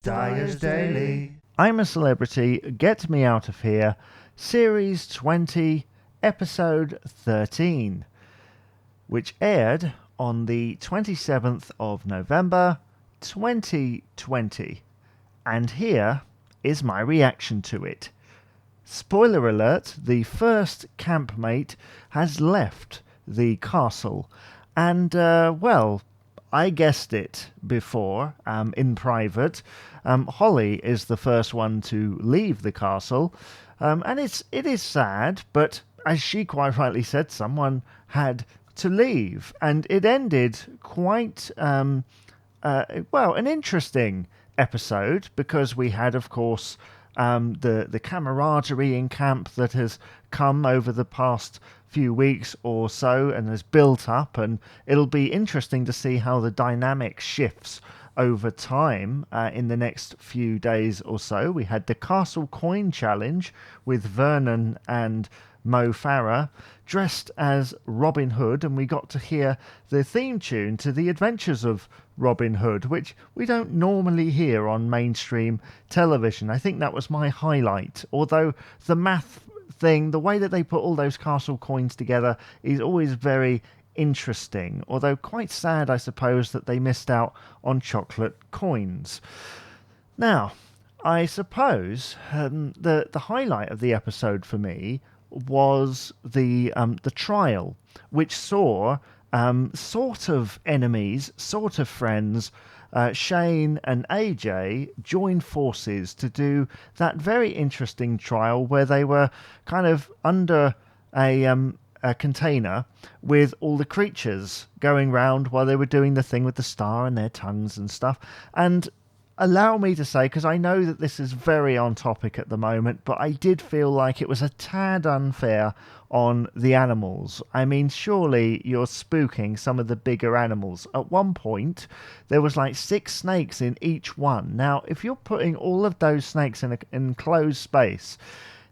Dyer's Daily. I'm a Celebrity, Get Me Out of Here, Series 20, Episode 13, which aired on the 27th of November, 2020. And here is my reaction to it. Spoiler alert, the first campmate has left the castle. And, well, I guessed it before, in private. Holly is the first one to leave the castle. And it is sad, but as she quite rightly said, someone had to leave. And it ended quite, an interesting episode, because we had, of course, the camaraderie in camp that has come over the past few weeks or so and has built up, and it'll be interesting to see how the dynamic shifts over time in the next few days or so. We had the Castle Coin Challenge with Vernon and Mo Farah dressed as Robin Hood, and we got to hear the theme tune to The Adventures of Robin Hood, which we don't normally hear on mainstream television. I think that was my highlight, although the math thing, the way that they put all those castle coins together is always very interesting, although quite sad, I suppose, that they missed out on chocolate coins. Now, I suppose the highlight of the episode for me was the trial, which saw sort of enemies, sort of friends, Shane and AJ joined forces to do that very interesting trial where they were kind of under a container with all the creatures going round while they were doing the thing with the star and their tongues and stuff. And allow me to say, because I know that this is very on topic at the moment, but I did feel like it was a tad unfair on the animals. I mean, surely you're spooking some of the bigger animals. At one point, there was like 6 snakes in each one. Now, if you're putting all of those snakes in an enclosed space,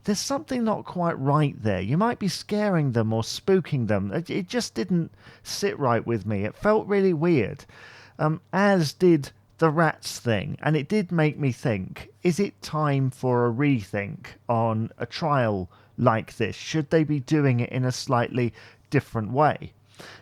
there's something not quite right there. You might be scaring them or spooking them. It just didn't sit right with me. It felt really weird, as did the rats thing, and it did make me think, is it time for a rethink on a trial like this? Should they be doing it in a slightly different way?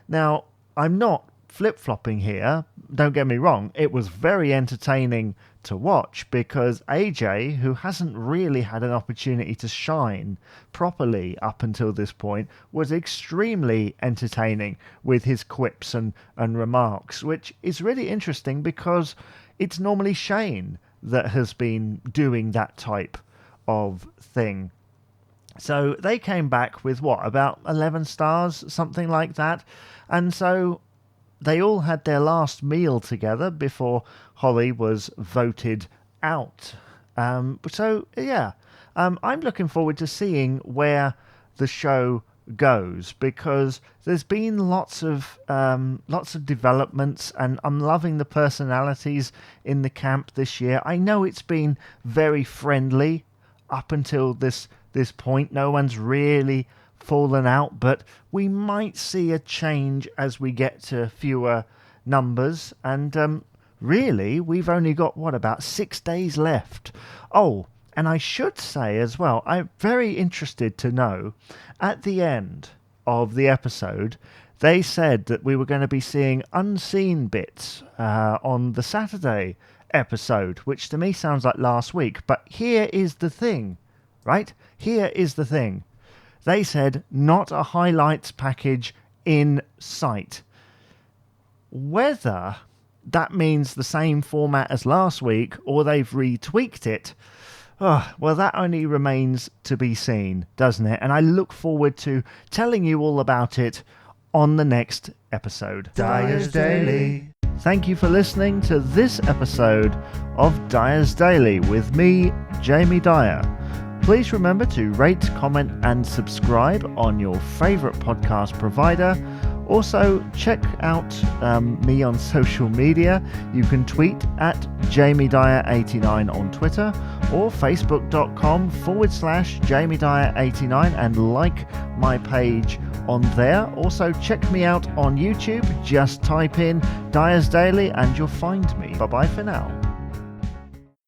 Now, I'm not flip-flopping here, don't get me wrong, it was very entertaining to watch, because AJ, who hasn't really had an opportunity to shine properly up until this point, was extremely entertaining with his quips and remarks, which is really interesting because it's normally Shane that has been doing that type of thing. So they came back with, about 11 stars, something like that, and so they all had their last meal together before Holly was voted out. I'm looking forward to seeing where the show goes, because there's been lots of developments, and I'm loving the personalities in the camp this year. I know it's been very friendly up until this point. No one's really fallen out, but we might see a change as we get to fewer numbers, and really we've only got about 6 days left. Oh, and I should say as well, I'm very interested to know, at the end of the episode they said that we were going to be seeing unseen bits on the Saturday episode, which to me sounds like last week. But here is the thing, right? Here is the thing. They said not a highlights package in sight. Whether that means the same format as last week or they've retweaked it, well, that only remains to be seen, doesn't it? And I look forward to telling you all about it on the next episode. Dyer's Daily. Thank you for listening to this episode of Dyer's Daily with me, Jamie Dyer. Please remember to rate, comment and subscribe on your favourite podcast provider. Also, check out me on social media. You can tweet at JamieDyer89 on Twitter or facebook.com/JamieDyer89 and like my page on there. Also, check me out on YouTube. Just type in Dyer's Daily and you'll find me. Bye-bye for now.